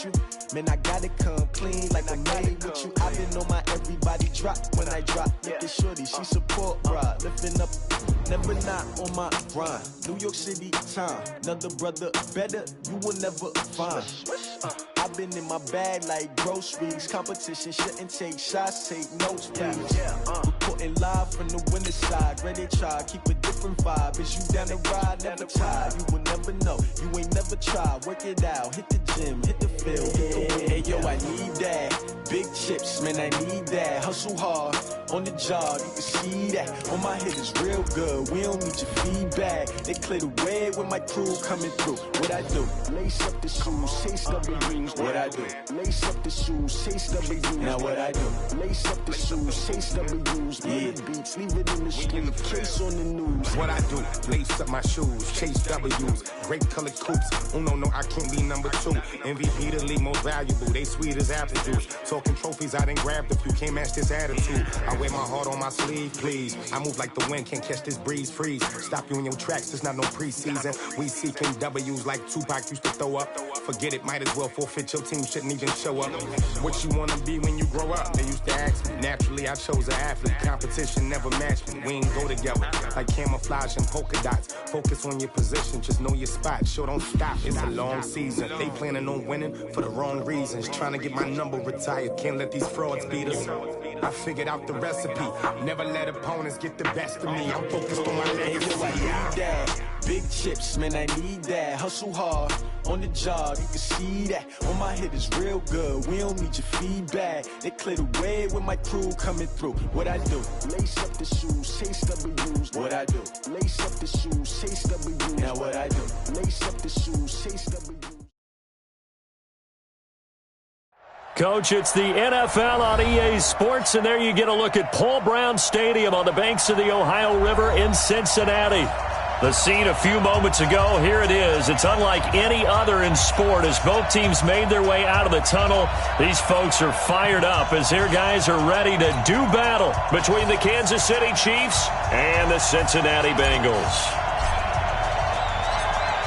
with you. Man, I gotta come clean like I'm made with you. I've been on my everybody drop when I drop. Look at shorty, she support ride. Lifting up, never not on my grind. New York City time, another brother better, you will never find. I've been in my bag like groceries. Competition shouldn't take shots, take notes, please. Reporting live from the winter side. Ready to try, keep a different vibe. Is you down the ride, never tired. You will never know, you ain't never tried. Work it out, hit the gym, hit the field, hit the wind. Hey yo, I need that. Big chips, man, I need that. Hustle hard, on the job, you can see that. On my head is real good, we don't need your feedback. They clear the way with my crew coming through. What I do? Lace up the shoes, chase W's. What I do? Lace up the shoes, chase W's. Now what I do? Lace up the shoes, chase W's. Murder beats, leave it in the street, case on the news. What I do? Lace up my shoes, chase W's. Great colored coops. Oh no, I can't be number 2. MVP the league most valuable. They sweet as apple juice. Talking trophies, I done grabbed a few. Can't match this attitude. I wear my heart on my sleeve, please. I move like the wind, can't catch this breeze, freeze. Stop you in your tracks, it's not no preseason. We seeking W's like Tupac used to throw up. Forget it, might as well forfeit. Your team shouldn't even show up. What you wanna be when you grow up? They used to ask me. Naturally, I chose an athlete. Competition never matched me. We ain't go together like camouflage and polka dots. Focus on your position, just know your spot. Sure, don't stop, it's a long season. They planning on winning for the wrong reasons. Trying to get my number retired. Can't let these frauds beat us. I figured out the recipe. Never let opponents get the best of me. I'm focused on my legacy. I need that. Big chips, man, I need that. Hustle hard, on the job, you can see that. On my head is real good, we don't need your feedback. They clear the way with my crew coming through. What I do? Lace up the shoes, chase W's. What I do? Lace up the shoes, chase W's. Now what I do? Lace up the shoes, chase W's. Coach, it's the NFL on EA Sports, and there you get a look at Paul Brown Stadium on the banks of the Ohio River in Cincinnati. The scene a few moments ago, here it is. It's unlike any other in sport as both teams made their way out of the tunnel. These folks are fired up as their guys are ready to do battle between the Kansas City Chiefs and the Cincinnati Bengals.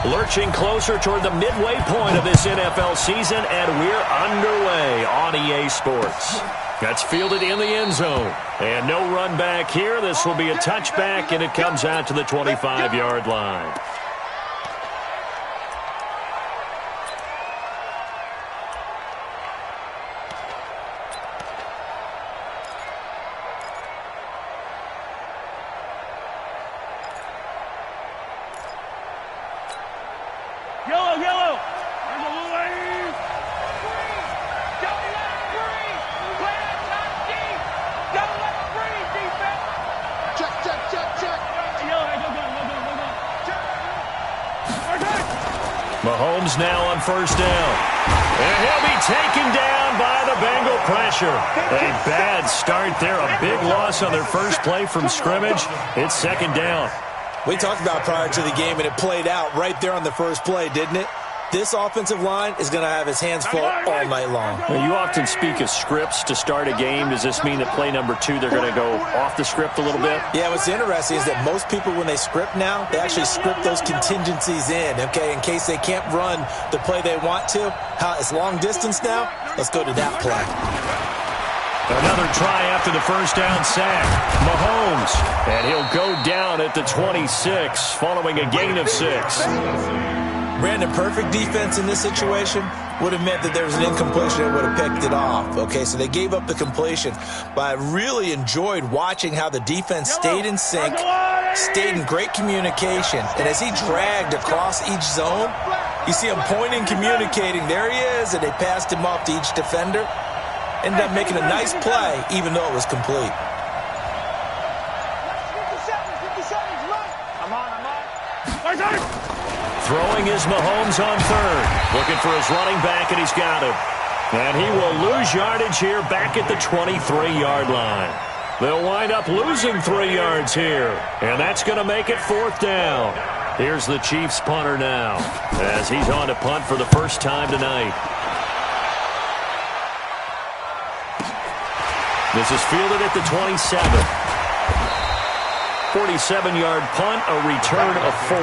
Lurching closer toward the midway point of this NFL season, and we're underway on EA Sports. That's fielded in the end zone. And no run back here. This will be a touchback, and it comes out to the 25-yard line. Yellow. Mahomes now on first down. And he'll be taken down by the Bengal pressure. A bad start there. A big loss on their first play from scrimmage. It's second down. We talked about prior to the game, and it played out right there on the first play, didn't it? This offensive line is going to have his hands full all night long. Well, you often speak of scripts to start a game. Does this mean that play number 2, they're going to go off the script a little bit? Yeah, what's interesting is that most people, when they script now, they actually script those contingencies in, okay, in case they can't run the play they want to. It's long distance now. Let's go to that play. Another try after the first down sack. Mahomes, and he'll go down at the 26, following a gain of 6. Brandon, perfect defense in this situation would have meant that there was an incompletion and would have picked it off. Okay, so they gave up the completion. But I really enjoyed watching how the defense stayed in sync, stayed in great communication. And as he dragged across each zone, you see him pointing, communicating. There he is, and they passed him off to each defender. Ended up making a nice play, even though it was complete. Throwing is Mahomes on third. Looking for his running back, and he's got him. And he will lose yardage here back at the 23-yard line. They'll wind up losing 3 yards here. And that's going to make it fourth down. Here's the Chiefs punter now as he's on to punt for the first time tonight. This is fielded at the 27. 47-yard punt, a return of 4.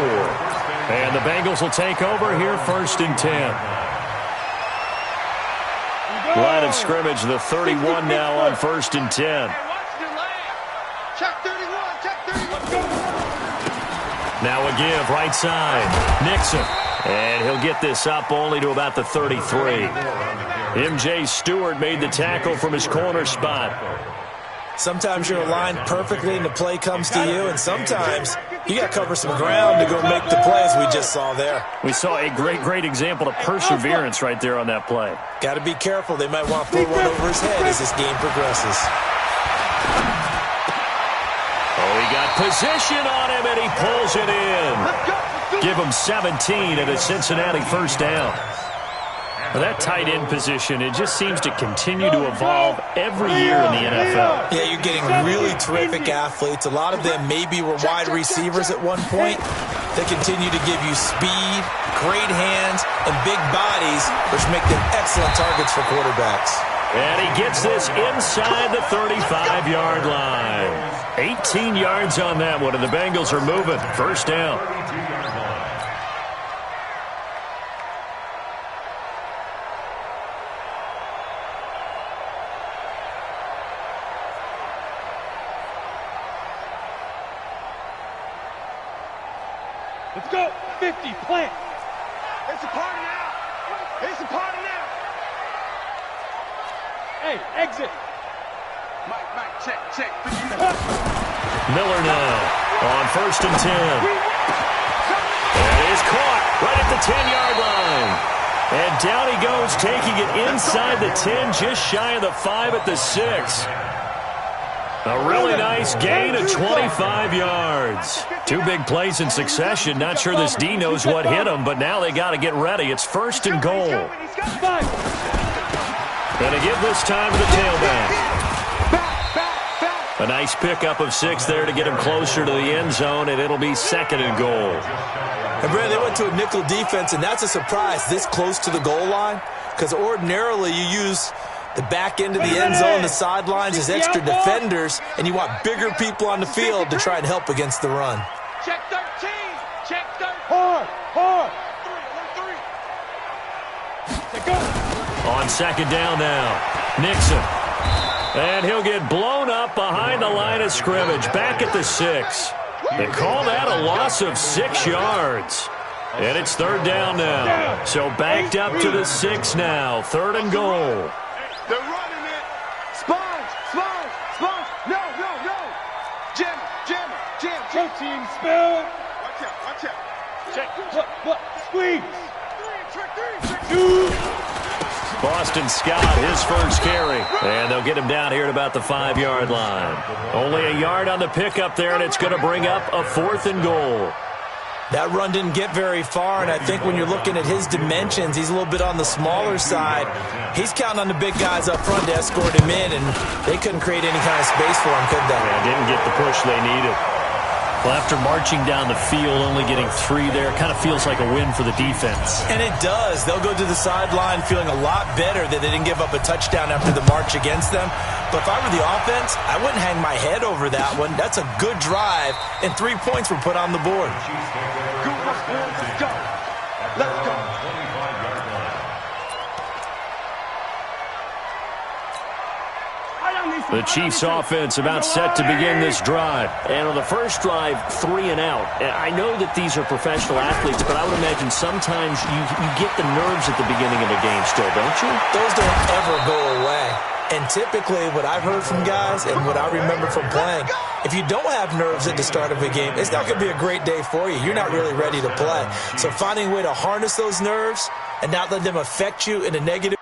And the Bengals will take over here first and 10. of scrimmage, the 31 now on 1st and 10. Check 31, check 31. Now a give, right side. Nixon. And he'll get this up only to about the 33. M.J. Stewart made the tackle from his corner spot. Sometimes you're aligned perfectly and the play comes to you, and sometimes you got to cover some ground to go make the play, as we just saw there. We saw a great example of perseverance right there on that play. Got to be careful. They might want to throw one over his head as this game progresses. Oh, he got position on him, and he pulls it in. Give him 17 at a Cincinnati first down. Well, that tight end position, it just seems to continue to evolve every year in the NFL. Yeah, you're getting really terrific athletes. A lot of them maybe were wide receivers at one point. They continue to give you speed, great hands, and big bodies, which make them excellent targets for quarterbacks. And he gets this inside the 35-yard line. 18 yards on that one, and the Bengals are moving. First down. Let's go. 50, plant. It's a party now. It's a party now. Hey, exit. Mike, check. Miller now on 1st and 10. And he's caught right at the 10-yard line. And down he goes, taking it inside the 10, just shy of the 5 at the 6. A really nice gain of 25 yards. Two big plays in succession. Not sure this D knows what hit him, but now they got to get ready. It's 1st and goal. And a give this time to the tailback. A nice pickup of 6 there to get him closer to the end zone, and it'll be 2nd and goal. And Brad, they went to a nickel defense, and that's a surprise this close to the goal line, because ordinarily you use the back end of the end zone, the sidelines as extra defenders, and you want bigger people on the field to try and help against the run. Check 13. Check 13. Hard. 3. Go. On 2nd down now, Nixon. And he'll get blown up behind the line of scrimmage, back at the 6. They call that a loss of 6 yards. And it's 3rd down now. So backed up to the 6 now, 3rd and goal. They're running it. Sponge. No. Jam. Protein spill. Watch out. Check. What? Squeeze. 3. Boston Scott, his first carry. And they'll get him down here at about the 5-yard line. Only a yard on the pickup there, and it's going to bring up a 4th and goal. That run didn't get very far, and I think when you're looking at his dimensions, he's a little bit on the smaller side. He's counting on the big guys up front to escort him in, and they couldn't create any kind of space for him, could they? Yeah, didn't get the push they needed. Well, after marching down the field, only getting 3 there, kind of feels like a win for the defense. And it does. They'll go to the sideline feeling a lot better that they didn't give up a touchdown after the march against them. But if I were the offense, I wouldn't hang my head over that one. That's a good drive, and 3 points were put on the board. Let's go. The Chiefs offense about set to begin this drive. And on the first drive, 3 and out. I know that these are professional athletes, but I would imagine sometimes you get the nerves at the beginning of a game still, don't you? Those don't ever go away. And typically what I've heard from guys and what I remember from playing, if you don't have nerves at the start of a game, it's not going to be a great day for you. You're not really ready to play. So finding a way to harness those nerves and not let them affect you in a negative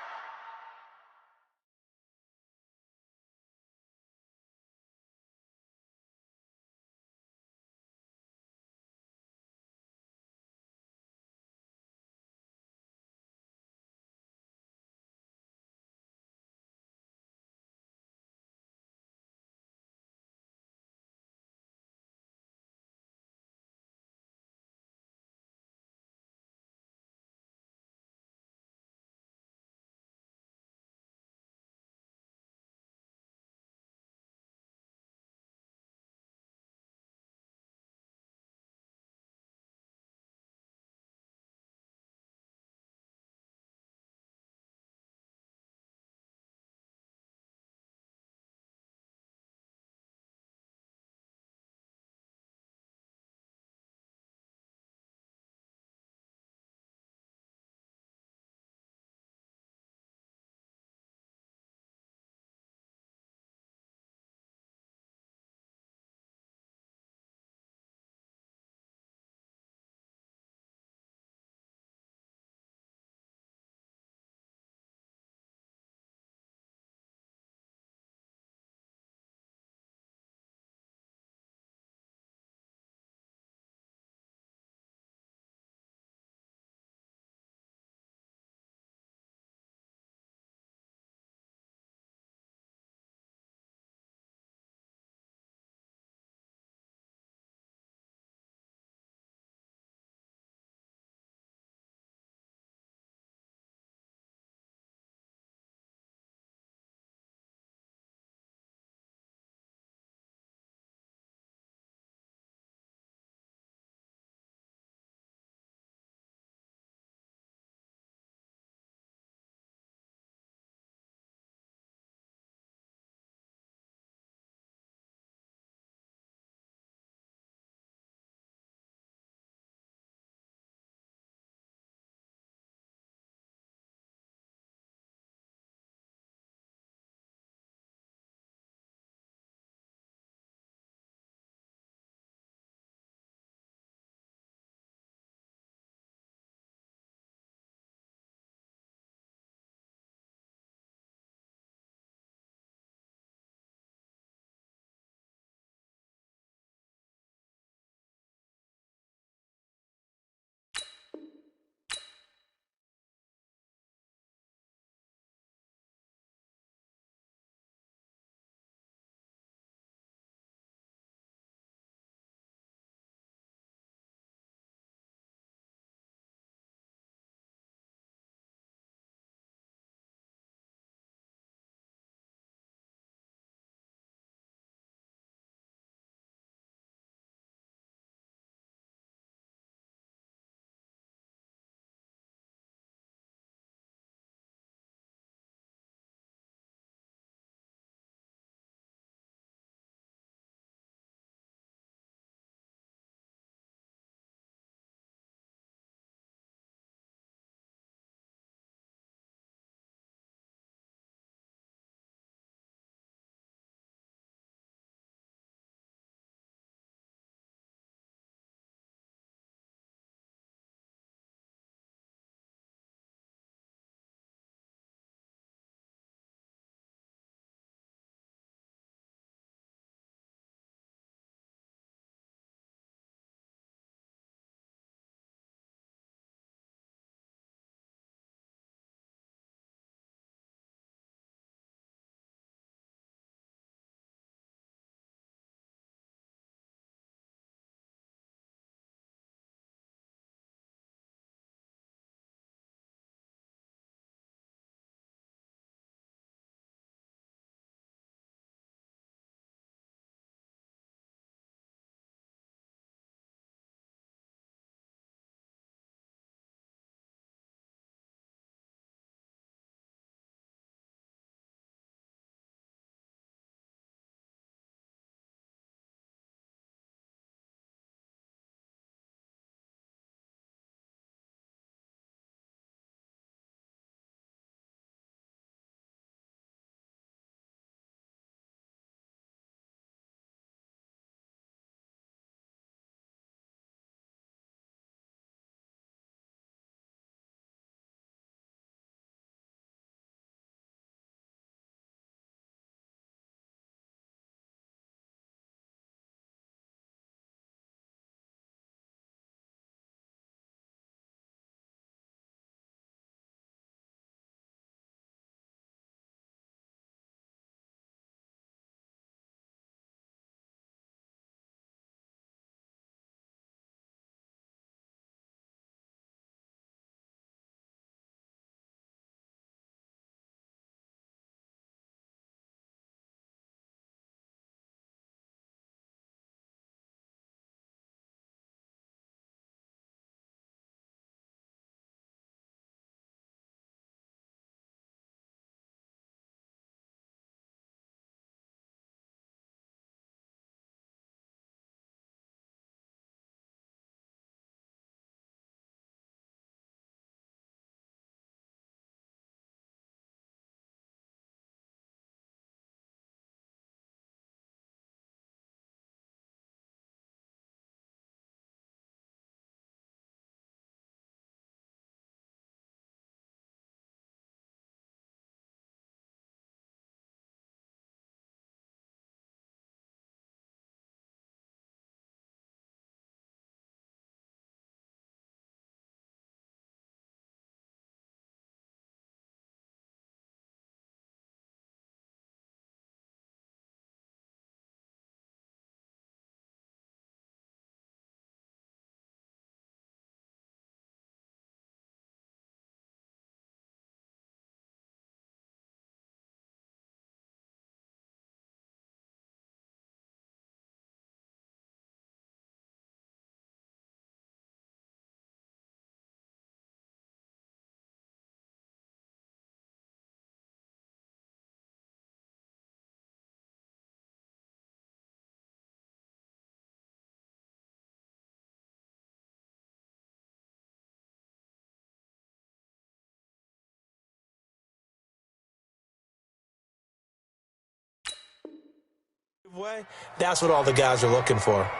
Way, that's what all the guys are looking for.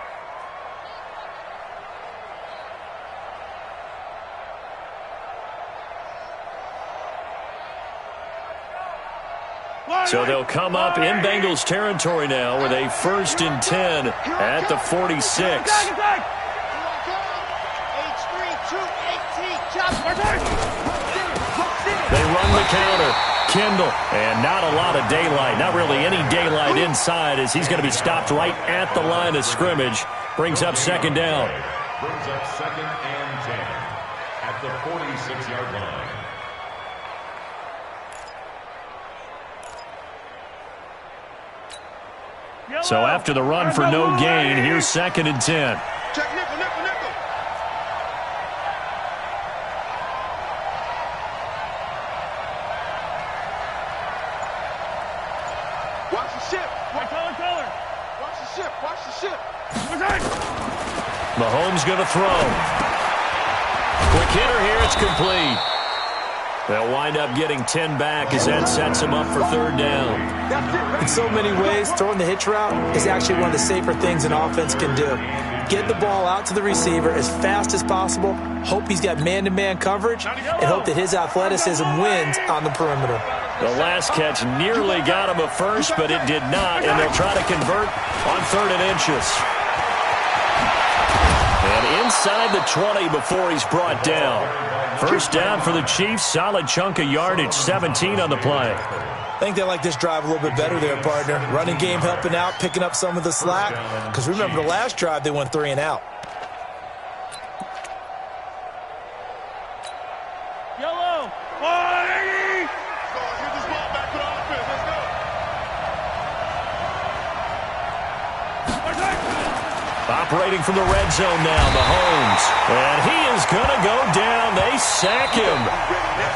So they'll come up in Bengals territory now with a 1st and 10 at the 46. They run the counter. Kendall, and not a lot of daylight. Not really any daylight inside as he's going to be stopped right at the line of scrimmage. Brings up 2nd down. Brings up 2nd and 10 at the 46-yard line. So after the run for no gain, here's 2nd and 10. Check nickel, nickel, nickel. Watch the ship. Watch the ship. Watch the ship. Mahomes going to throw. Quick hitter here. It's complete. They'll wind up getting 10 back as that sets him up for 3rd down. In so many ways, throwing the hitch route is actually one of the safer things an offense can do. Get the ball out to the receiver as fast as possible, hope he's got man-to-man coverage, and hope that his athleticism wins on the perimeter. The last catch nearly got him a first, but it did not, and they'll try to convert on 3rd and inches. And inside the 20 before he's brought down. 1st down for the Chiefs. Solid chunk of yardage, 17 on the play. I think they like this drive a little bit better there, partner. Running game helping out, picking up some of the slack. Because remember the last drive, they went 3 and out. Yellow. 180. Go, get this ball back to the offense. Let's go. Operating from the red zone now, Mahomes. And he is going to go down. They sack him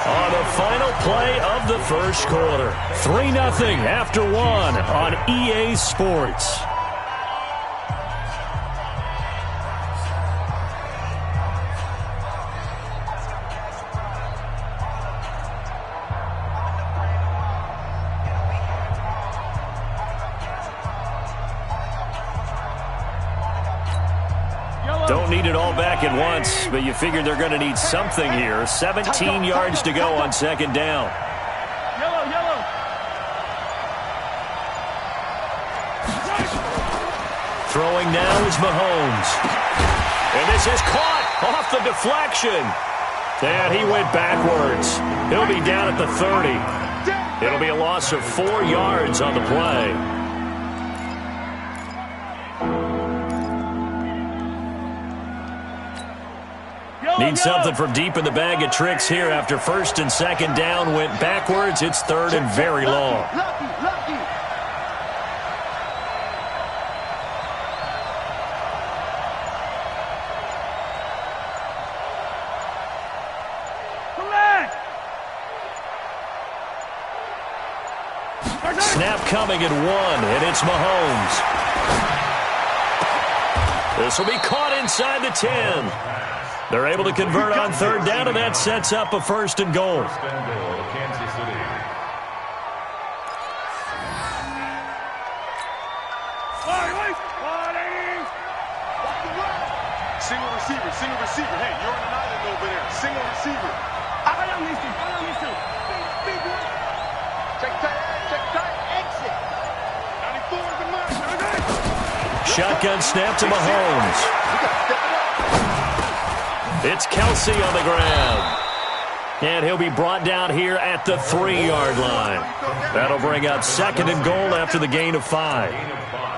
on the final play of the 1st quarter. 3-0 after 1 on EA Sports. Don't need it all back at once, but you figure they're going to need something here. 17 yards to go on 2nd down. Yellow. Throwing now is Mahomes. And this is caught off the deflection. And he went backwards. He'll be down at the 30. It'll be a loss of 4 yards on the play. Need something from deep in the bag of tricks here after 1st and 2nd down. Went backwards. It's 3rd and very long. Lucky. Come back. Snap coming at 1, and it's Mahomes. This will be caught inside the 10. They're able to convert on 3rd down, and that sets up a 1st and goal. Kansas City. Single receiver. Hey, you're on an island over there. Single receiver. I don't need to. Big one. Check tight. Exit. 94 is the mark. Shotgun snap to Mahomes. It's Kelsey on the ground. And he'll be brought down here at the 3-yard line. That'll bring up 2nd and goal after the gain of 5.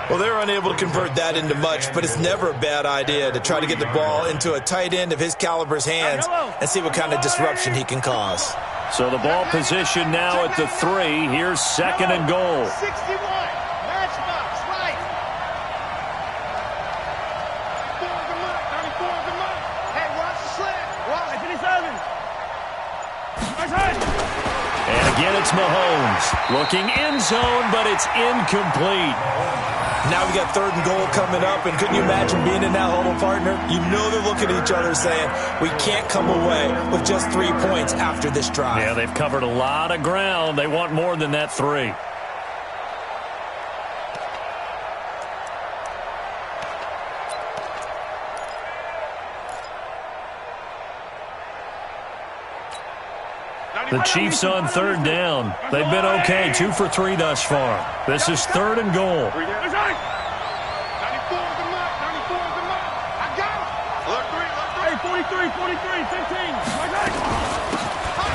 Well, they're unable to convert that into much, but it's never a bad idea to try to get the ball into a tight end of his caliber's hands and see what kind of disruption he can cause. So the ball position now at the 3. Here's 2nd and goal. 61. Matchbox, right. 94 is the mark. Hey, watch the slant. Watch. 57. And again, it's Mahomes. Looking end zone, but it's incomplete. Now we got 3rd and goal coming up, and couldn't you imagine being in that huddle, partner? You know they're looking at each other saying, we can't come away with just 3 points after this drive. Yeah, they've covered a lot of ground. They want more than that 3. The Chiefs on third down. They've been okay, 2 for 3 thus far. This is 3rd and goal. 94 is the mark. 94 is the mark. I got it. Look, 3. Hey, 43, 15.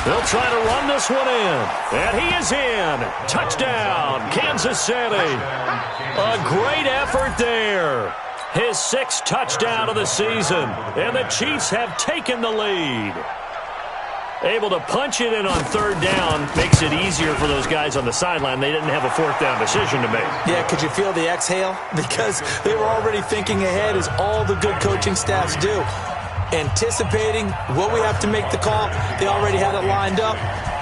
They'll try to run this one in. And he is in. Touchdown, Kansas City. A great effort there. His 6th touchdown of the season. And the Chiefs have taken the lead. Able to punch it in on 3rd down makes it easier for those guys on the sideline. They didn't have a 4th down decision to make. Yeah, could you feel the exhale? Because they were already thinking ahead, as all the good coaching staffs do. Anticipating what we have to make the call. They already had it lined up.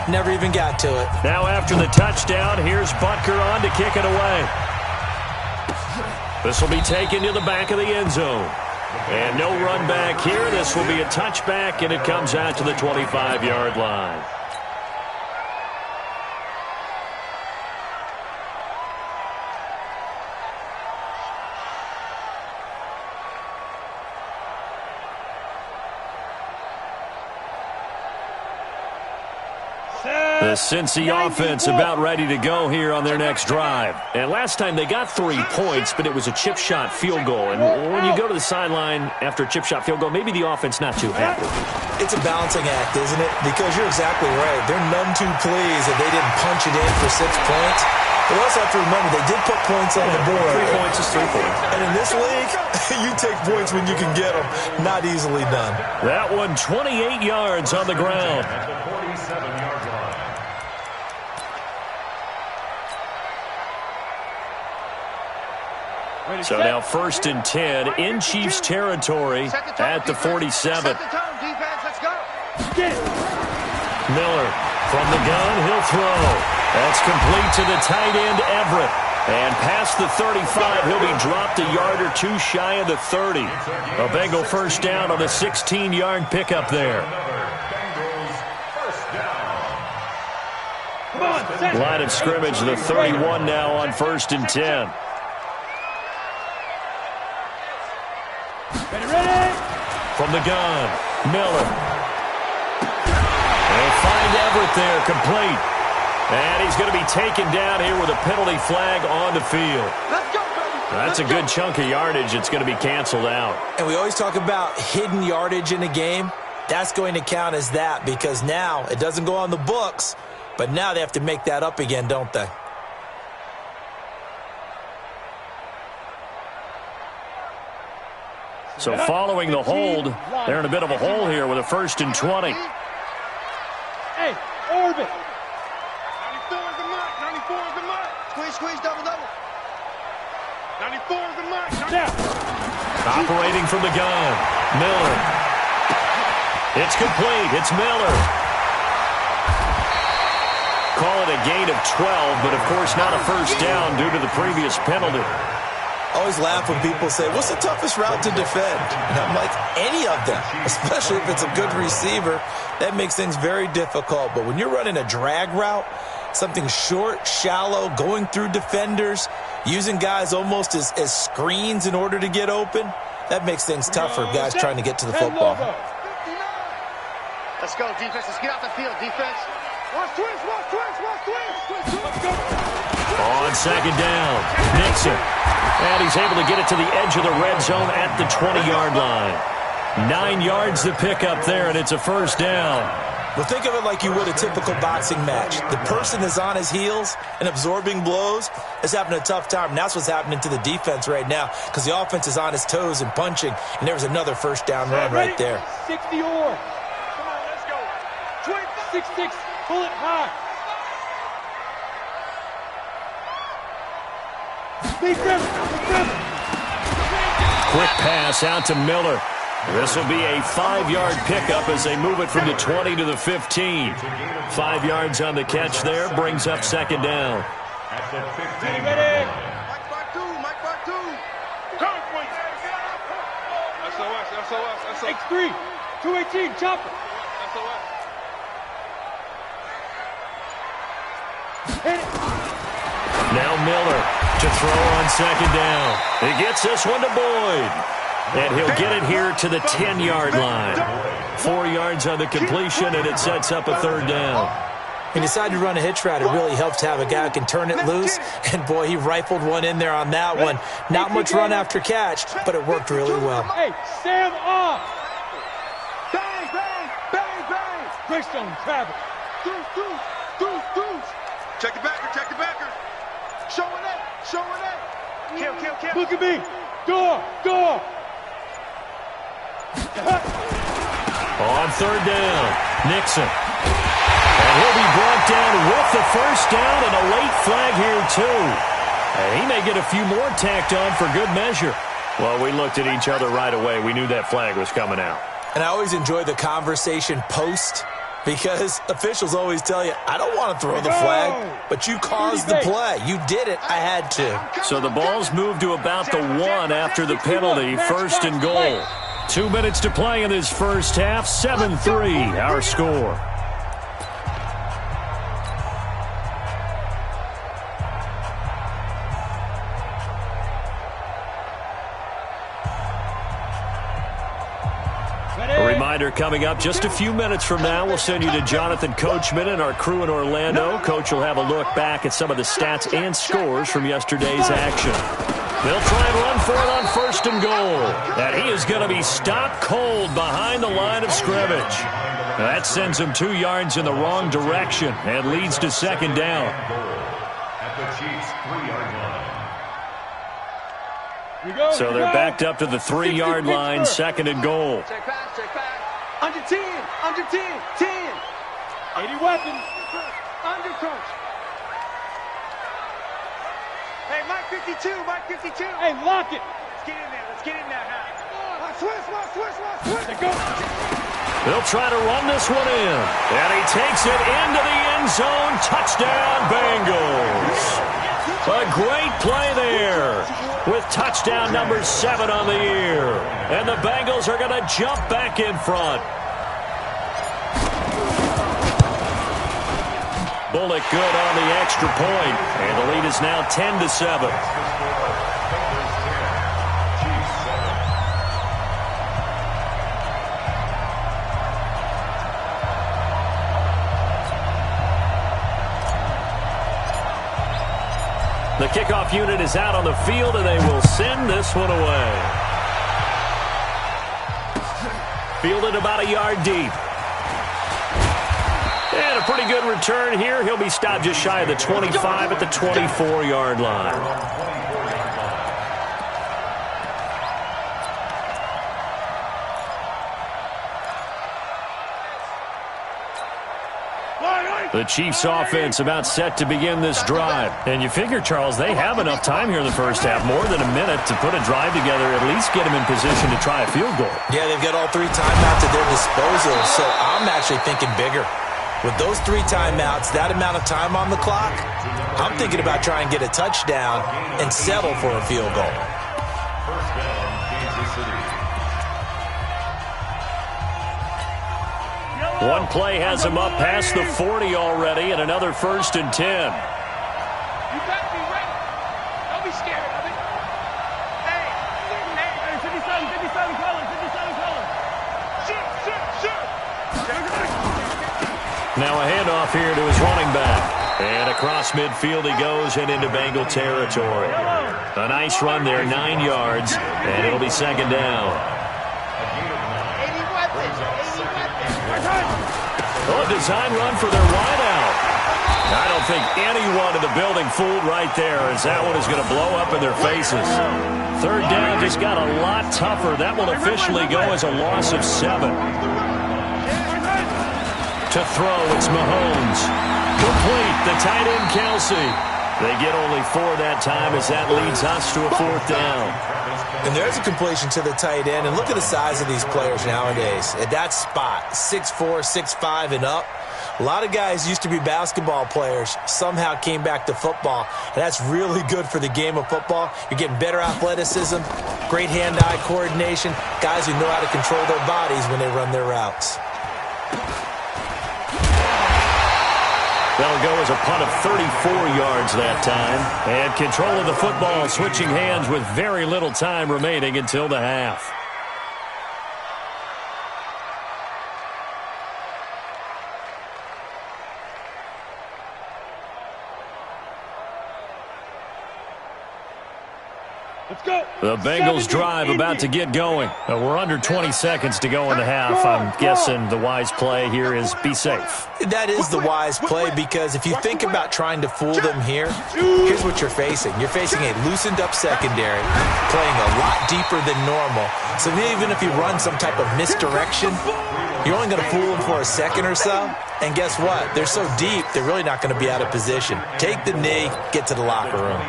Never even got to it. Now after the touchdown, here's Butker on to kick it away. This will be taken to the back of the end zone. And no run back here. This will be a touchback, and it comes out to the 25-yard line. The Cincy offense about ready to go here on their next drive. And last time they got 3 points, but it was a chip shot field goal. And when you go to the sideline after a chip shot field goal, maybe the offense not too happy. It's a balancing act, isn't it? Because you're exactly right. They're none too pleased that they didn't punch it in for 6 points. But also have to remember, they did put points on the board. 3 points is 3 points. And in this league, you take points when you can get them. Not easily done. That one 28 yards on the ground. At the 47-yard line. So now 1st and 10 in Chiefs territory at the 47. Miller from the gun, he'll throw. That's complete to the tight end, Everett. And past the 35, he'll be dropped a yard or 2 shy of the 30. A Bengal 1st down on a 16-yard pickup there. Line of scrimmage, the 31 now on 1st and 10. From the gun, Miller. They'll find Everett there, complete. And he's going to be taken down here with a penalty flag on the field. That's a good chunk of yardage. It's going to be canceled out. And we always talk about hidden yardage in a game. That's going to count as that, because now it doesn't go on the books, but now they have to make that up again, don't they? So following the hold, they're in a bit of a hole here with a 1st and 20. Hey, orbit. 94 is the mark. 94 is the mark. Squeeze, double. 94 is the mark. Now. Operating from the gun, Miller. It's complete. It's Miller. Call it a gain of 12, but of course not a 1st down due to the previous penalty. I always laugh when people say, what's the toughest route to defend? And I'm like, any of them, especially if it's a good receiver. That makes things very difficult. But when you're running a drag route, something short, shallow, going through defenders, using guys almost as screens in order to get open, that makes things tougher, guys trying to get to the football. Let's go, defense. Let's get off the field, defense. Watch twins. Let's go. On 2nd down, Nixon. And he's able to get it to the edge of the red zone at the 20-yard line. 9 yards to pick up there, and it's a 1st down. Well, think of it like you would a typical boxing match. The person is on his heels and absorbing blows is having a tough time. And that's what's happening to the defense right now, because the offense is on his toes and punching, and there's another 1st down run right there. 60 or. Come on, let's go. 6-6, pull it high. Quick pass out to Miller. This will be a 5-yard pickup as they move it from the 20 to the 15. 5 yards on the catch there, brings up 2nd down. At the 15. Ready? Mike Bartu. Come for you. SOS. X3, 218, chopper. SOS. Hit it. Now Miller to throw on 2nd down. He gets this one to Boyd. And he'll get it here to the 10-yard line. 4 yards on the completion, and it sets up a third down. He decided to run a hitch route. It really helps to have a guy who can turn it loose. And, boy, he rifled one in there on that one. Not much run after catch, but it worked really well. Hey, stand off. Bang, bang, bang, bang. Greystone, travel. Deuce. Check the backer, check the backer. Showing it. Kill. Look at me. Door. On third down, Nixon. And he'll be brought down with the first down and a late flag here, too. And he may get a few more tacked on for good measure. Well, we looked at each other right away. We knew that flag was coming out. And I always enjoy the conversation post because officials always tell you, I don't want to throw the flag, but you caused the play. You did it. I had to. So the ball's moved to about the 1 after the penalty, first and goal. 2 minutes to play in this first half, 7-3, our score. A reminder coming up just a few minutes from now, we'll send you to Jonathan Coachman and our crew in Orlando. Coach will have a look back at some of the stats and scores from yesterday's action. They'll try and run for it on first and goal. And he is going to be stopped cold behind the line of scrimmage. That sends him 2 yards in the wrong direction and leads to second down. At the Chiefs' 3-yard line. So they're backed up to the 3-yard line, second and goal. Check back. Under 10. 10. 80 weapons. Under coach. Hey, Mike 52. Hey, lock it. Let's get in there now. Switch. Let's go. They'll try to run this one in. And he takes it into the end zone. Touchdown, Bengals. A great play there with touchdown number 7 on the year. And the Bengals are going to jump back in front. Bullock good on the extra point. And the lead is now 10-7. The kickoff unit is out on the field, and they will send this one away. Fielded about a yard deep. And a pretty good return here. He'll be stopped just shy of the 25 at the 24-yard line. The Chiefs offense about set to begin this drive. And you figure, Charles, they have enough time here in the first half, more than a minute, to put a drive together, at least get them in position to try a field goal. Yeah, they've got all 3 timeouts at their disposal, so I'm actually thinking bigger. With those 3 timeouts, that amount of time on the clock, I'm thinking about trying to get a touchdown and settle for a field goal. First down, Kansas City. One play has him up past the 40 already, and another first and 10. You got to be ready. Don't be scared of it. Hey, 57 colors. Shoot. Now a handoff here to his running back. And across midfield he goes and into Bengal territory. A nice run there, 9 yards, and it'll be second down. A design run for their wideout. I don't think anyone in the building fooled right there, as that one is going to blow up in their faces. Third down just got a lot tougher. That will officially go as a loss of 7. To throw, it's Mahomes. Complete, the tight end, Kelsey. They get only 4 that time, as that leads us to a 4th down. And there's a completion to the tight end. And look at the size of these players nowadays. At that spot, 6'4", 6'5", and up. A lot of guys used to be basketball players, somehow came back to football. And that's really good for the game of football. You're getting better athleticism, great hand-eye coordination, guys who know how to control their bodies when they run their routes. That'll go as a punt of 34 yards that time. And control of the football switching hands with very little time remaining until the half. The Bengals drive about to get going. We're under 20 seconds to go in the half. I'm guessing the wise play here is be safe. That is the wise play, because if you think about trying to fool them here, here's what you're facing. You're facing a loosened up secondary, playing a lot deeper than normal. So even if you run some type of misdirection, you're only going to fool them for a second or so. And guess what? They're so deep, they're really not going to be out of position. Take the knee, get to the locker room.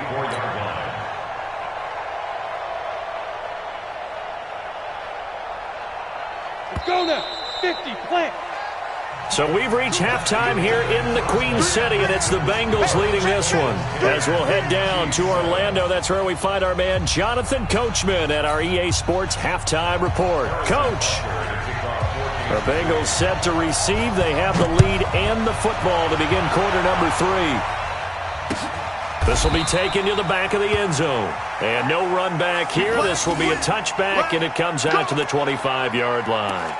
Go now. 50, plant. So we've reached halftime here in the Queen City, and it's the Bengals leading this one. As we'll head down to Orlando, that's where we find our man Jonathan Coachman at our EA Sports Halftime Report. Coach, the Bengals set to receive. They have the lead and the football to begin quarter number 3. This will be taken to the back of the end zone. And no run back here. This will be a touchback, and it comes out to the 25-yard line.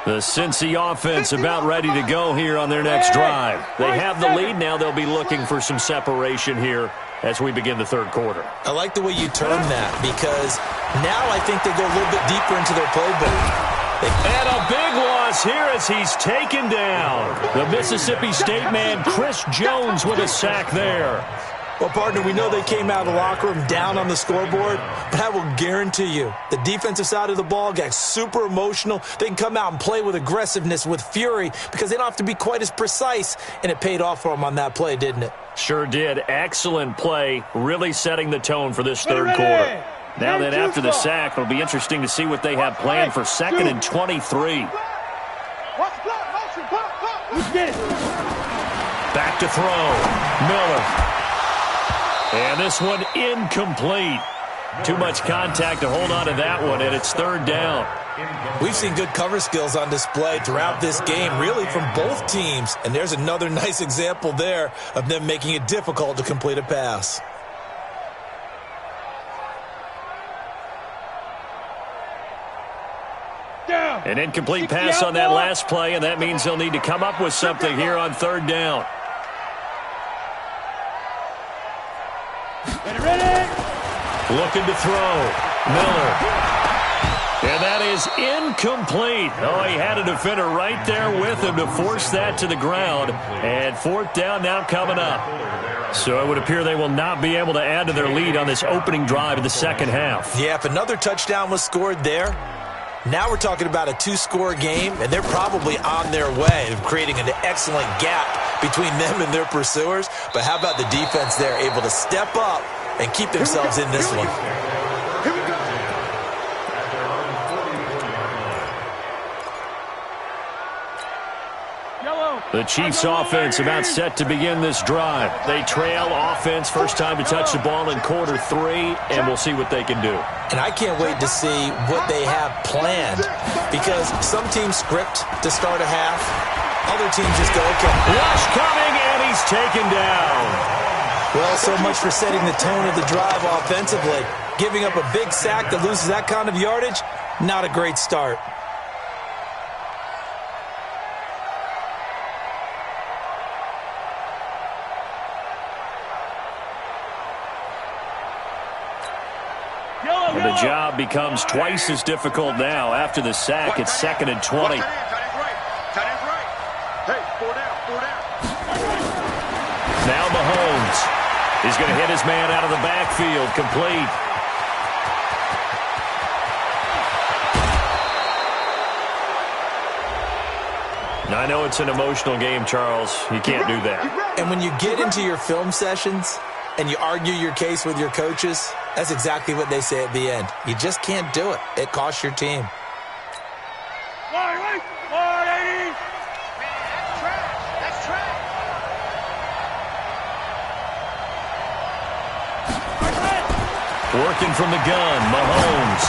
The Cincy offense about ready to go here on their next drive. They have the lead. Now they'll be looking for some separation here as we begin the third quarter. I like the way you term that, because now I think they go a little bit deeper into their playbook. And a big loss here as he's taken down. The Mississippi State man, Chris Jones, with a sack there. Well, partner, we know they came out of the locker room down on the scoreboard, but I will guarantee you the defensive side of the ball got super emotional. They can come out and play with aggressiveness, with fury, because they don't have to be quite as precise, and it paid off for them on that play, didn't it? Sure did. Excellent play, really setting the tone for this third quarter. Now then, after the sack, it'll be interesting to see what they have planned for 2nd and 23. Back to throw. Miller. And this one incomplete. Too much contact to hold on to that one, and it's third down. We've seen good cover skills on display throughout this game, really from both teams. And there's another nice example there of them making it difficult to complete a pass. An incomplete pass on that last play, and that means they'll need to come up with something here on third down. Looking to throw. Miller. And that is incomplete. Oh, he had a defender right there with him to force that to the ground. And fourth down now coming up. So it would appear they will not be able to add to their lead on this opening drive of the second half. Yeah, if another touchdown was scored there, now we're talking about a 2-score game, and they're probably on their way of creating an excellent gap between them and their pursuers. But how about the defense there, able to step up and keep themselves in this one? The Chiefs offense about set to begin this drive. They trail offense, first time to touch the ball in quarter 3, and we'll see what they can do. And I can't wait to see what they have planned, because some teams script to start a half. Other teams just go, okay. Rush coming, and he's taken down. Well, so much for setting the tone of the drive offensively. Giving up a big sack that loses that kind of yardage, not a great start. And the job becomes twice as difficult now. After the sack, it's 2nd and 20. Tight end's right. Hey, 4 down. Now Mahomes. He's going to hit his man out of the backfield. Complete. Now, I know it's an emotional game, Charles. You can't do that. And when you get into your film sessions and you argue your case with your coaches, that's exactly what they say at the end. You just can't do it. It costs your team. Working from the gun, Mahomes.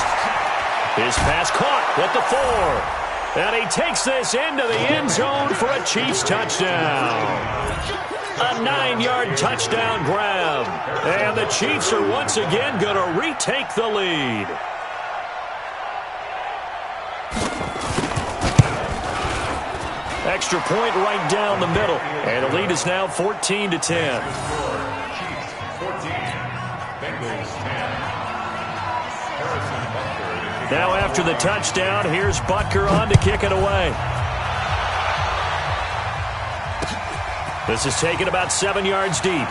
His pass caught at the 4. And he takes this into the end zone for a Chiefs touchdown. A 9-yard touchdown grab. And the Chiefs are once again going to retake the lead. Extra point right down the middle. And the lead is now 14-10. Chiefs 14, Bengals 10. Now after the touchdown, here's Butker on to kick it away. This is taken about 7 yards deep. And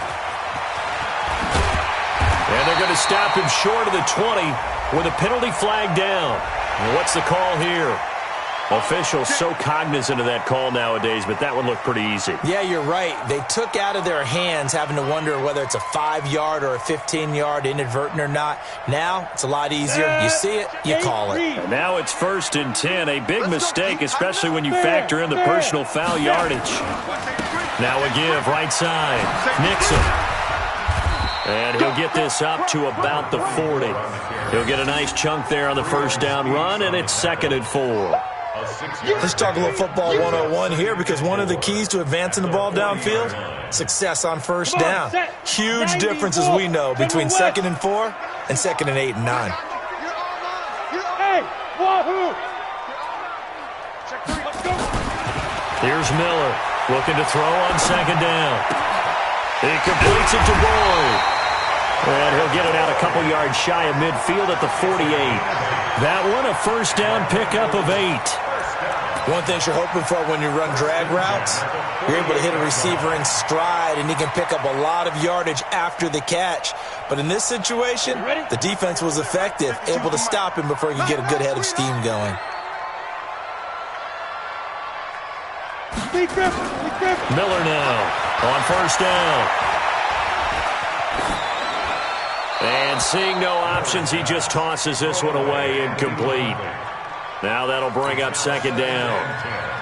they're going to stop him short of the 20 with a penalty flag down. And what's the call here? Officials so cognizant of that call nowadays, but that would look pretty easy. Yeah, you're right. They took out of their hands having to wonder whether it's a 5-yard or a 15-yard inadvertent or not. Now, it's a lot easier. You see it, you call it. And now it's 1st and 10. A big mistake, especially when you factor in the personal foul yardage. Now a give, right side. Nixon. And he'll get this up to about the 40. He'll get a nice chunk there on the first down run, and it's 2nd and 4. Let's talk a little football 101 here, because one of the keys to advancing the ball downfield, success on first down. Huge difference, as we know, between 2nd and 4 and 2nd and 8 and 9. Here's Miller looking to throw on 2nd down. He completes it to Boyd. And he'll get it out a couple yards shy of midfield at the 48. That one, a first down pickup of 8. One thing you're hoping for when you run drag routes, you're able to hit a receiver in stride, and he can pick up a lot of yardage after the catch. But in this situation, the defense was effective, able to stop him before he could get a good head of steam going. Miller now on first down. And seeing no options, he just tosses this one away, incomplete. Now that'll bring up 2nd down.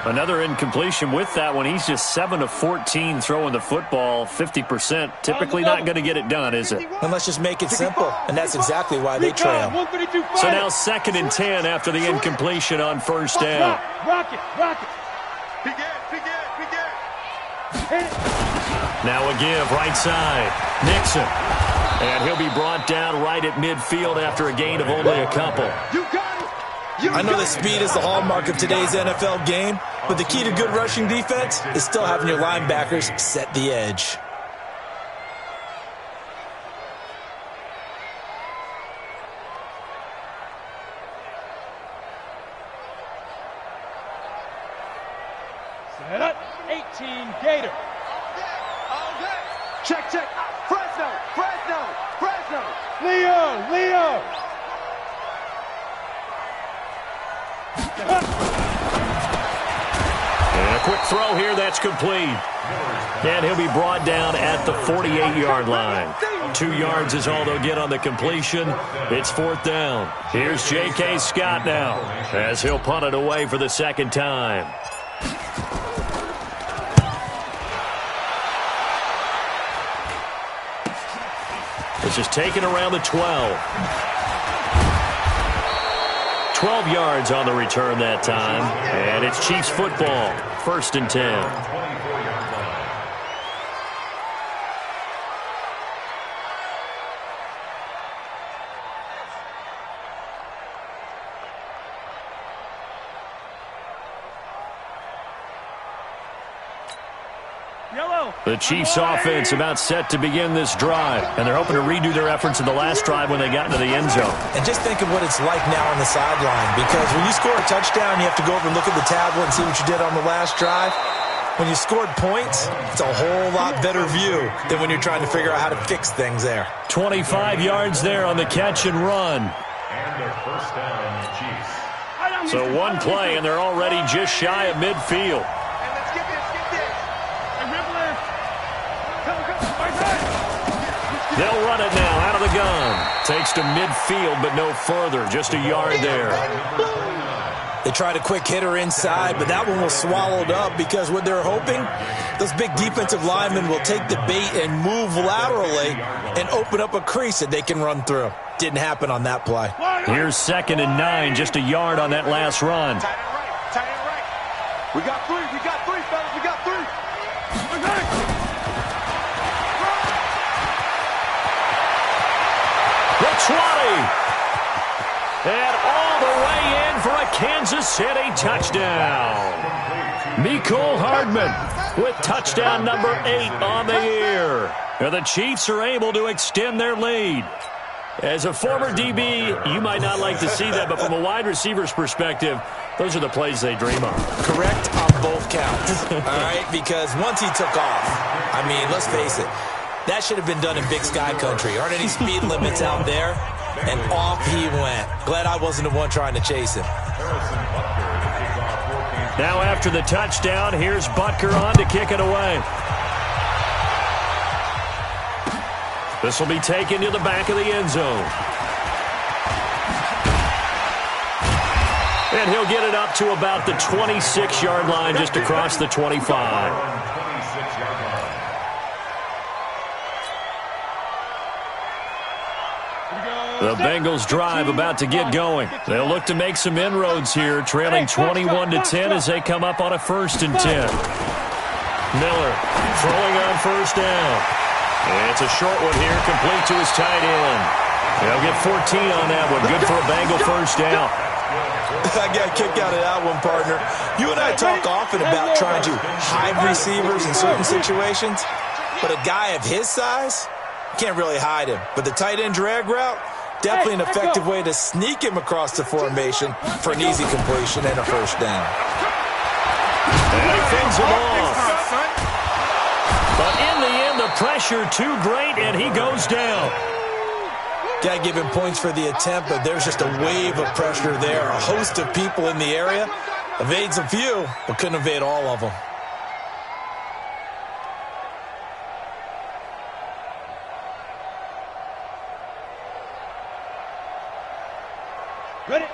Another incompletion with that one. He's just 7 of 14 throwing the football, 50%. Typically not going to get it done, is it? And let's just make it simple, and that's exactly why they trail. So now 2nd and 10 after the incompletion on first down. Rock it. Now a give, right side. Nixon. And he'll be brought down right at midfield after a gain of only a couple. I know that speed is the hallmark of today's NFL game, but the key to good rushing defense is still having your linebackers set the edge. Set up, 18 Gator. Check. Fresno. Leo. And a quick throw here, that's complete. And he'll be brought down at the 48-yard line. 2 yards is all they'll get on the completion. It's 4th down. Here's J.K. Scott now, as he'll punt it away for the 2nd time. This is taken around the 12. 12 yards on the return that time. And it's Chiefs football, 1st and 10. The Chiefs offense about set to begin this drive, and they're hoping to redo their efforts in the last drive when they got into the end zone. And just think of what it's like now on the sideline, because when you score a touchdown, you have to go over and look at the tablet and see what you did on the last drive. When you scored points, it's a whole lot better view than when you're trying to figure out how to fix things there. 25 yards there on the catch and run. And a first down, Chiefs. So one play, and they're already just shy of midfield. They'll run it now out of the gun. Takes to midfield, but no further. Just a yard there. They tried a quick hitter inside, but that one was swallowed up because what they're hoping, those big defensive linemen will take the bait and move laterally and open up a crease that they can run through. Didn't happen on that play. Here's 2nd and 9, just a yard on that last run. Tight end right, tight end right. We got three, fellas, we got three. The 20. And all the way in for a Kansas City touchdown. Mecole Hardman with touchdown number 8 on the year. And the Chiefs are able to extend their lead. As a former DB, you might not like to see that, but from a wide receiver's perspective, those are the plays they dream of. Correct on both counts, all right? Because once he took off, I mean, let's face it, that should have been done in Big Sky Country. Aren't any speed limits out there? And off he went. Glad I wasn't the one trying to chase him. Now after the touchdown, here's Butker on to kick it away. This will be taken to the back of the end zone. And he'll get it up to about the 26-yard line, just across the 25. The Bengals drive about to get going. They'll look to make some inroads here, trailing 21-10 as they come up on a 1st and 10. Miller throwing on 1st down. It's a short one here, complete to his tight end. They'll get 14 on that one. Good for a Bengal 1st down. I got a kick out of that one, partner. You and I talk often about trying to hide receivers in certain situations, but a guy of his size, can't really hide him. But the tight end drag route, definitely an effective way to sneak him across the formation for an easy completion and a 1st down. And he fends him off. But in the end, the pressure too great, and he goes down. Got to give him points for the attempt, but there's just a wave of pressure there. A host of people in the area. Evades a few, but couldn't evade all of them.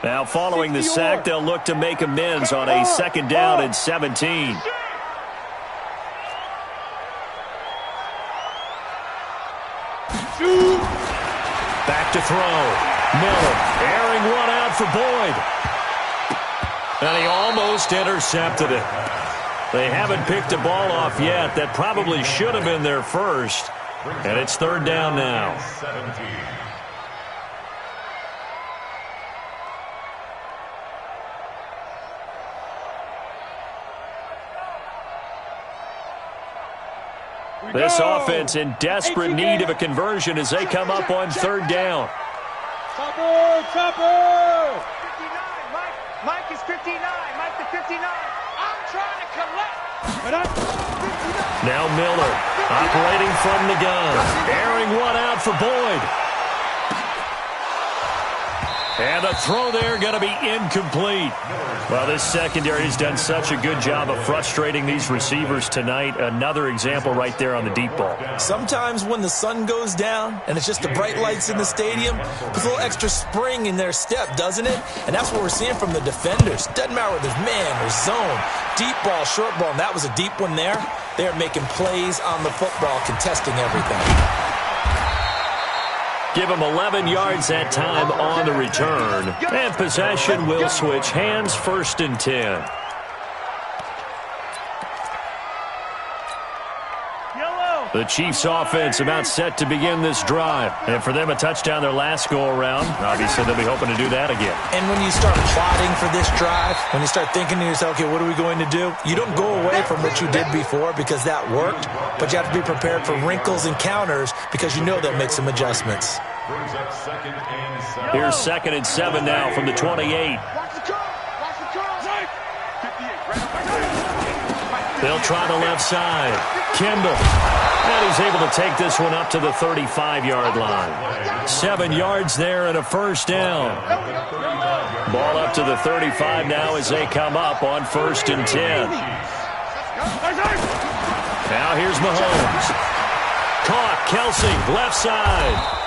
Now following the sack, they'll look to make amends on a 2nd down and 17. Back to throw. Miller airing one out for Boyd. And he almost intercepted it. They haven't picked a ball off yet. That probably should have been their first. And it's 3rd down now. This offense in desperate need of a conversion as they come up on 3rd down. Chopper! 59, Mike is 59. Mike the 59. I'm trying to collect. Now Miller operating from the gun. Airing one out for Boyd. And a throw there going to be incomplete. Well, this secondary has done such a good job of frustrating these receivers tonight. Another example right there on the deep ball. Sometimes when the sun goes down and it's just the bright lights in the stadium, puts a little extra spring in their step, doesn't it? And that's what we're seeing from the defenders. Doesn't matter whether there's man or zone, deep ball, short ball, and that was a deep one there. They're making plays on the football, contesting everything. Give him 11 yards that time on the return. And possession will switch hands, 1st and 10. The Chiefs offense about set to begin this drive. And for them, a touchdown their last go-around. Obviously, they'll be hoping to do that again. And when you start plotting for this drive, when you start thinking to yourself, okay, what are we going to do? You don't go away from what you did before because that worked, but you have to be prepared for wrinkles and counters because you know they'll make some adjustments. Here's 2nd and 7 now from the 28. They'll try the left side. Kendall. And he's able to take this one up to the 35-yard line. 7 yards there and a 1st down. Ball up to the 35 now as they come up on 1st and 10. Now here's Mahomes. Caught. Kelsey, left side.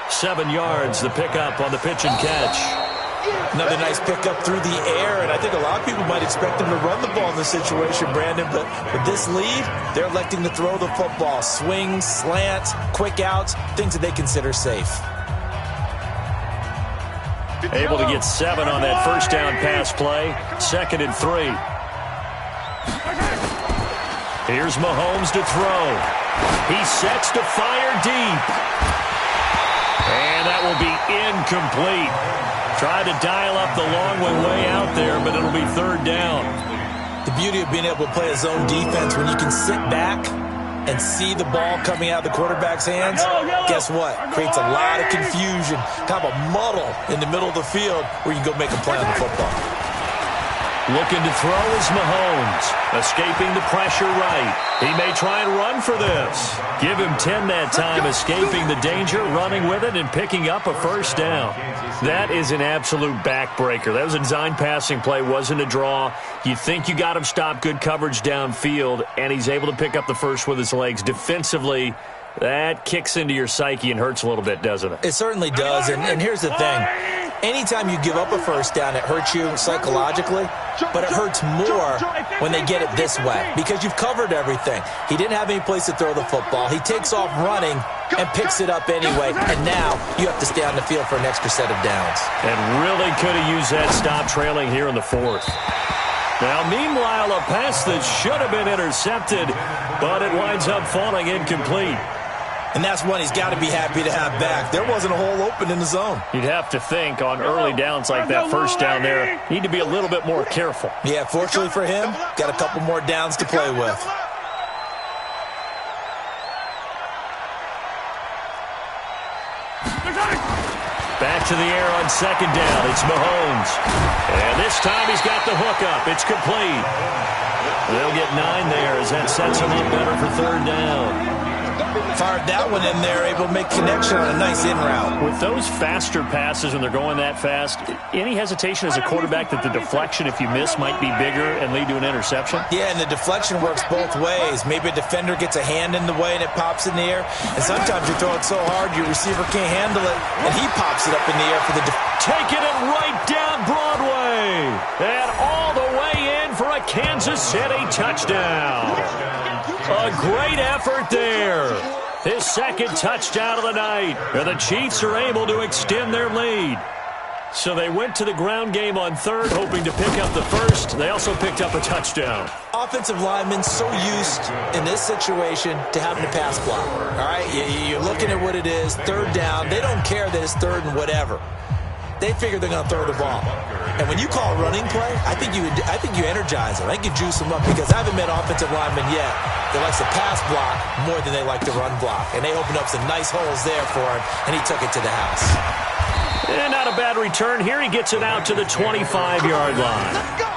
7 yards, the pickup on the pitch and catch. Another nice pickup through the air, and I think a lot of people might expect him to run the ball in this situation, Brandon, but with this lead, they're electing to throw the football. Swings, slants, quick outs, things that they consider safe. Able to get 7 on that first down pass play. 2nd and 3. Here's Mahomes to throw. He sets to fire deep. And that will be incomplete. Tried to dial up the long way out there, but it'll be 3rd down. The beauty of being able to play a zone defense when you can sit back and see the ball coming out of the quarterback's hands, guess what? Creates a lot of confusion, kind of a muddle in the middle of the field where you can go make a play on the football. Looking to throw is Mahomes. Escaping the pressure right. He may try and run for this. Give him 10 that time, escaping the danger, running with it, and picking up a 1st down. That is an absolute backbreaker. That was a design passing play, wasn't a draw. You think you got him stopped, good coverage downfield, and he's able to pick up the first with his legs. Defensively, that kicks into your psyche and hurts a little bit, doesn't it? It certainly does, and here's the thing. Anytime you give up a 1st down, it hurts you psychologically, but it hurts more when they get it this way because you've covered everything. He didn't have any place to throw the football. He takes off running and picks it up anyway, and now you have to stay on the field for an extra set of downs. And really could have used that stop trailing here in the 4th. Now, meanwhile, a pass that should have been intercepted, but it winds up falling incomplete. And that's one he's got to be happy to have back. There wasn't a hole open in the zone. You'd have to think on early downs like that 1st down there, need to be a little bit more careful. Yeah, fortunately for him, got a couple more downs to play with. Back to the air on 2nd down. It's Mahomes. And this time he's got the hook up. It's complete. They'll get 9 there as that sets him up better for 3rd down. Fired that one in there, able to make connection on a nice in route. With those faster passes when they're going that fast, any hesitation as a quarterback that the deflection, if you miss, might be bigger and lead to an interception? Yeah, and the deflection works both ways. Maybe a defender gets a hand in the way and it pops in the air, and sometimes you throw it so hard your receiver can't handle it, and he pops it up in the air for the taking it right down Broadway, and all the way in for a Kansas City touchdown. A great effort there. His 2nd touchdown of the night. And the Chiefs are able to extend their lead. So they went to the ground game on 3rd, hoping to pick up the 1st. They also picked up a touchdown. Offensive linemen so used in this situation to having to pass block. All right, you're looking at what it is, 3rd down. They don't care that it's 3rd and whatever. They figure they're going to throw the ball. And when you call a running play, I think you energize them. I think you juice them up because I haven't met offensive linemen yet that likes to pass block more than they like to run block. And they opened up some nice holes there for him, and he took it to the house. And not a bad return here. He gets it out to the 25-yard line. Let's go.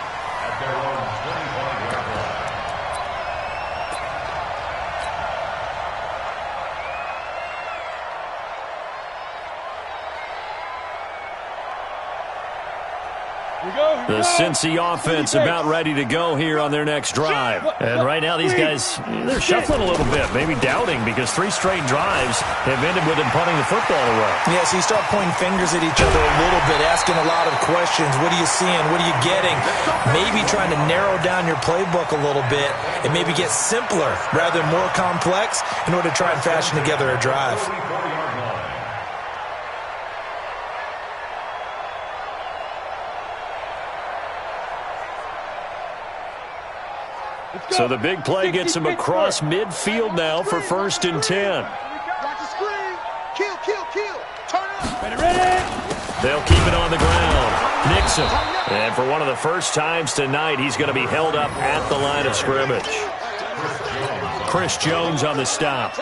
The Cincy offense about ready to go here on their next drive. And right now these guys, they're shuffling a little bit, maybe doubting because 3 straight drives have ended with them punting the football away. Yeah, so you start pointing fingers at each other a little bit, asking a lot of questions. What are you seeing? What are you getting? Maybe trying to narrow down your playbook a little bit and maybe get simpler rather than more complex in order to try and fashion together a drive. So the big play gets him across midfield now for 1st and 10. Watch the screen. Kill. Turn up. Ready. They'll keep it on the ground. Nixon. And for one of the first times tonight, he's going to be held up at the line of scrimmage. Chris Jones on the stop.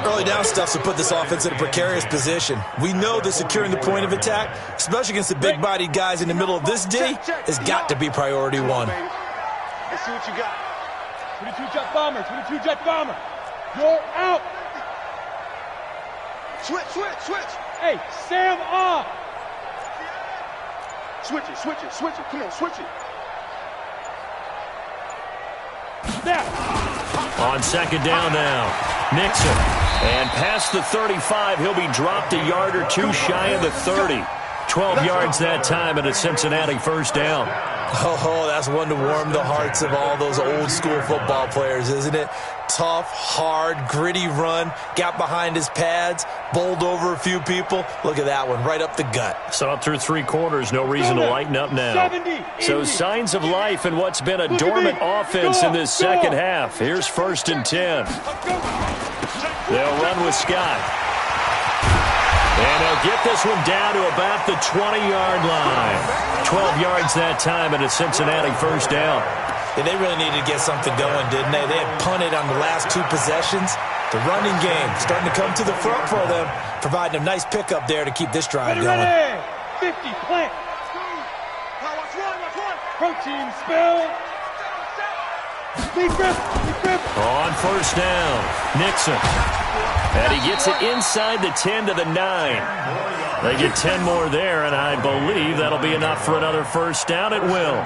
Early down stuff to put this offense in a precarious position. We know that securing the point of attack, especially against the big-bodied guys in the middle of this D, has got to be priority 1. Let's see what you got. 22 jet bomber. 22 jet bomber. You're out. Switch. Hey, Sam off. Switch it. Come on, switch it. Snap. On 2nd down now, Nixon. And past the 35, he'll be dropped a yard or 2 shy of the 30. 12 yards that time and a Cincinnati first down. Oh, that's one to warm the hearts of all those old-school football players, isn't it? Tough, hard, gritty run, got behind his pads, bowled over a few people. Look at that one, right up the gut. So through 3 quarters, no reason to lighten up now. So signs of life in what's been a dormant offense in this second half. Here's 1st and 10. They'll run with Scott. And they'll get this one down to about the 20-yard line. 12 yards that time and a Cincinnati first down. And they really needed to get something going, didn't they? They had punted on the last 2 possessions. The running game starting to come to the front for them, providing a nice pickup there to keep this drive going. 50, plant. Watch one. Protein spill. Deep grip. On first down, Nixon. And he gets it inside the 10 to the 9. They get 10 more there, and I believe that'll be enough for another first down. It will.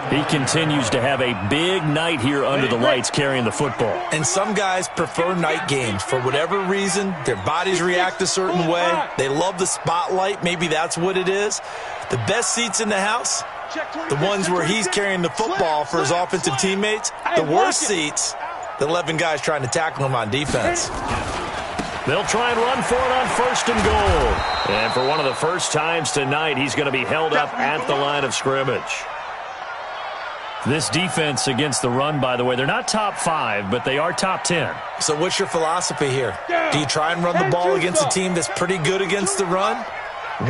He continues to have a big night here under the lights carrying the football. And some guys prefer night games. For whatever reason, their bodies react a certain way. They love the spotlight. Maybe that's what it is. The best seats in the house, the ones where he's carrying the football for his offensive teammates. The worst seats, the 11 guys trying to tackle him on defense. They'll try and run for it on 1st and goal. And for one of the first times tonight, he's going to be held up at the line of scrimmage. This defense against the run, by the way, they're not top 5, but they are top 10. So what's your philosophy here? Do you try and run the ball against a team that's pretty good against the run?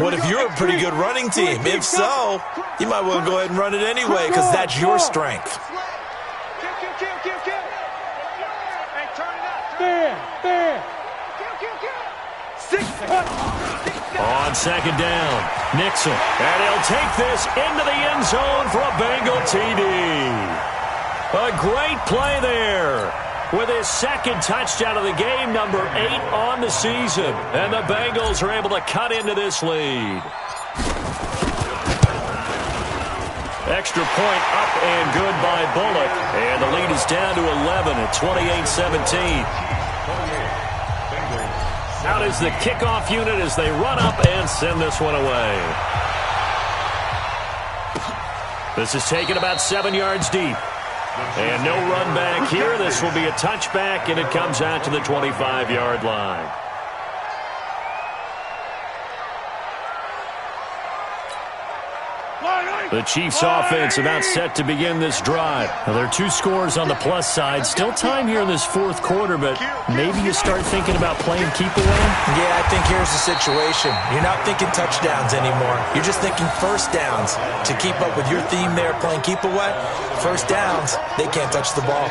What if you're a pretty good running team? If so, you might well go ahead and run it anyway because that's your strength. On 2nd down, Nixon. And he'll take this into the end zone for a Bengal TD. A great play there with his 2nd touchdown of the game, number 8 on the season. And the Bengals are able to cut into this lead. Extra point up and good by Bullock. And the lead is down to 11 at 28-17. Out is the kickoff unit as they run up and send this one away. This is taken about 7 yards deep. And no run back here. This will be a touchback, and it comes out to the 25-yard line. The Chiefs offense about set to begin this drive. Now, there are 2 scores on the plus side. Still time here in this 4th quarter, but maybe you start thinking about playing keep away? Yeah, I think here's the situation. You're not thinking touchdowns anymore. You're just thinking first downs. To keep up with your theme there, playing keep away, first downs, they can't touch the ball.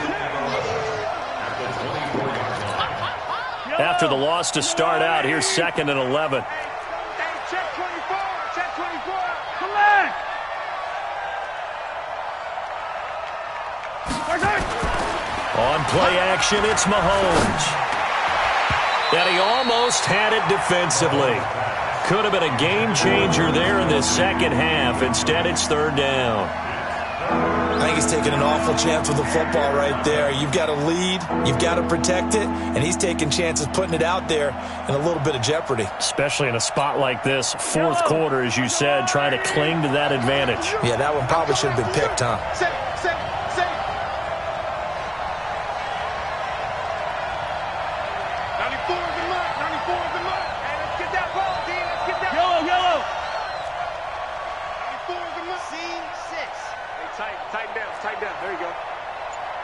After the loss to start out, here's 2nd and 11. On play action, it's Mahomes. And he almost had it defensively. Could have been a game changer there in the second half. Instead, it's 3rd down. I think he's taking an awful chance with the football right there. You've got to lead, you've got to protect it, and he's taking chances putting it out there in a little bit of jeopardy. Especially in a spot like this, 4th quarter, as you said, trying to cling to that advantage. Yeah, that one probably should have been picked, huh? 94. There you go.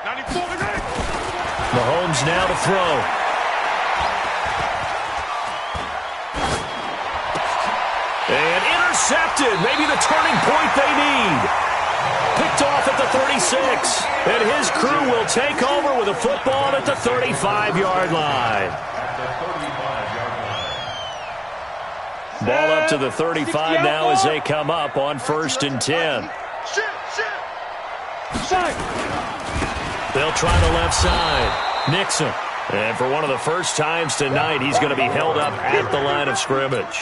94. Mahomes now to throw. And intercepted. Maybe the turning point they need. Picked off at the 36. And his crew will take over with a football at the 35-yard line. Ball up to the 35 now as they come up on 1st and 10. They'll try the left side. Nixon. And for one of the first times tonight, he's going to be held up at the line of scrimmage.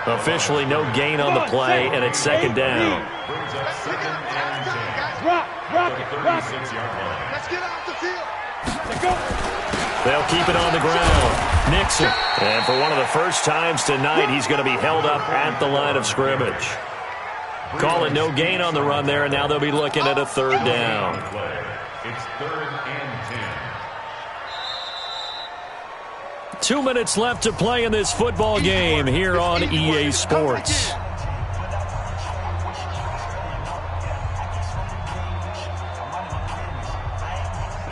Officially no gain on the play, and it's 2nd down. Rock. Let's get off the field. Let's go. They'll keep it on the ground. Nixon. And for one of the first times tonight, he's going to be held up at the line of scrimmage. Call it no gain on the run there, and now they'll be looking at a third down. It's 3rd and 10. 2 minutes left to play in this football game here on EA Sports.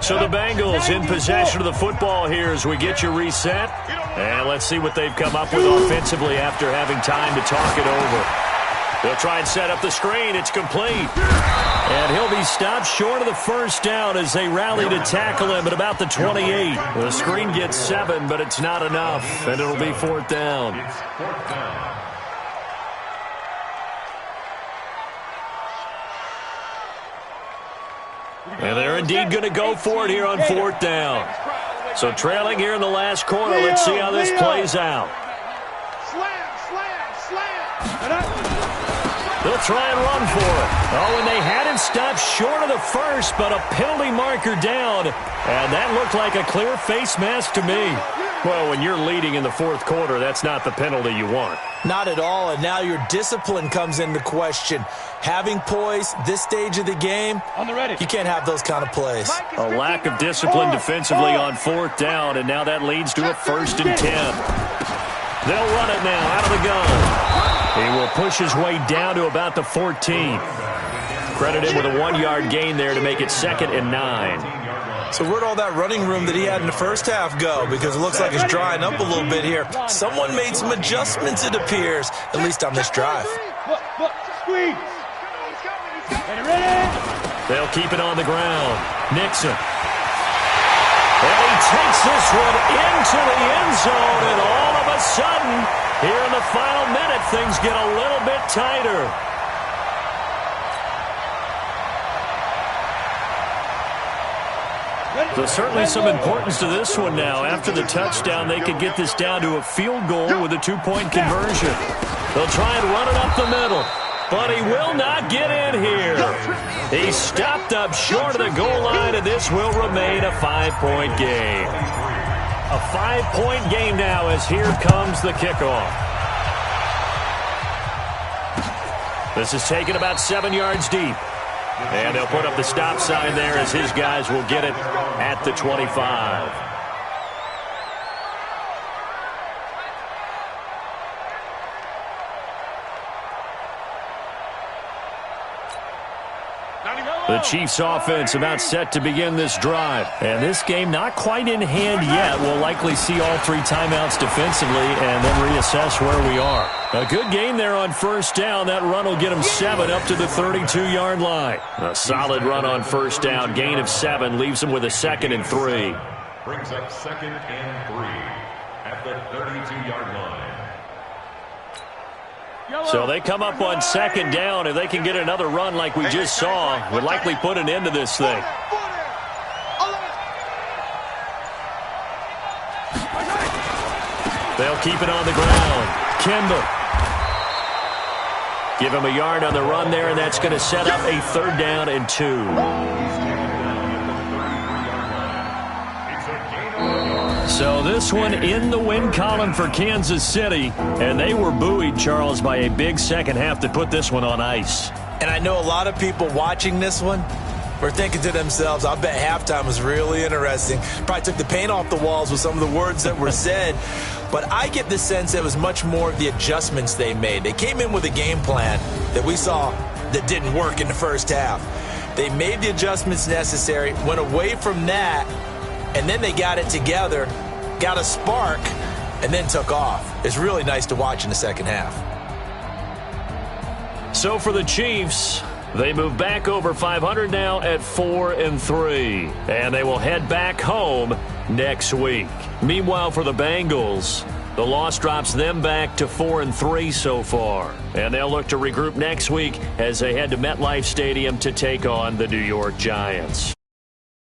So the Bengals in possession of the football here as we get you reset. And let's see what they've come up with offensively after having time to talk it over. They'll try and set up the screen. It's complete. And he'll be stopped short of the first down as they rally to tackle him at about the 28. The screen gets 7, but it's not enough. And it'll be 4th down. It's 4th down. And they're indeed going to go for it here on 4th down. So trailing here in the last quarter. Let's see how this plays out. They'll try and run for it. Oh, and they had him stopped short of the first, but a penalty marker down. And that looked like a clear face mask to me. Well, when you're leading in the 4th quarter, that's not the penalty you want. Not at all, and now your discipline comes into question. Having poise this stage of the game, you can't have those kind of plays. A lack of discipline defensively on 4th down, and now that leads to a 1st and 10. They'll run it now out of the gun. He will push his way down to about the 14. Credit him with a 1-yard gain there to make it 2nd and 9. So where'd all that running room that he had in the first half go? Because it looks like it's drying up a little bit here. Someone made some adjustments, it appears, at least on this drive. Squeeze. They'll keep it on the ground. Nixon. And he takes this one into the end zone, and all of a sudden, here in the final minute, things get a little bit tighter. There's certainly some importance to this one now. After the touchdown, they could get this down to a field goal with a 2-point conversion. They'll try and run it up the middle, but he will not get in here. He's stopped up short of the goal line, and this will remain a 5-point game. A 5-point game now as here comes the kickoff. This is taken about 7 yards deep. And they'll put up the stop sign there as his guys will get it at the 25. The Chiefs offense about set to begin this drive. And this game not quite in hand yet. We'll likely see all 3 timeouts defensively and then reassess where we are. A good game there on 1st down. That run will get him 7 up to the 32-yard line. A solid run on 1st down. Gain of 7 leaves him with a 2nd and 3. Brings up 2nd and 3 at the 32-yard line. So they come up on 2nd down. If they can get another run like we just saw, would likely put an end to this thing. They'll keep it on the ground. Kimball. Give him a yard on the run there, and that's going to set up a 3rd down and 2. So this one in the win column for Kansas City, and they were buoyed, Charles, by a big second half to put this one on ice. And I know a lot of people watching this one were thinking to themselves, I bet halftime was really interesting. Probably took the paint off the walls with some of the words that were said. But I get the sense that it was much more of the adjustments they made. They came in with a game plan that we saw that didn't work in the first half. They made the adjustments necessary, went away from that, and then they got it together, got a spark, and then took off. It's really nice to watch in the second half. So for the Chiefs, they move back over 500 now at 4-3, and they will head back home next week. Meanwhile, for the Bengals, the loss drops them back to 4-3 so far, and they'll look to regroup next week as they head to MetLife Stadium to take on the New York Giants.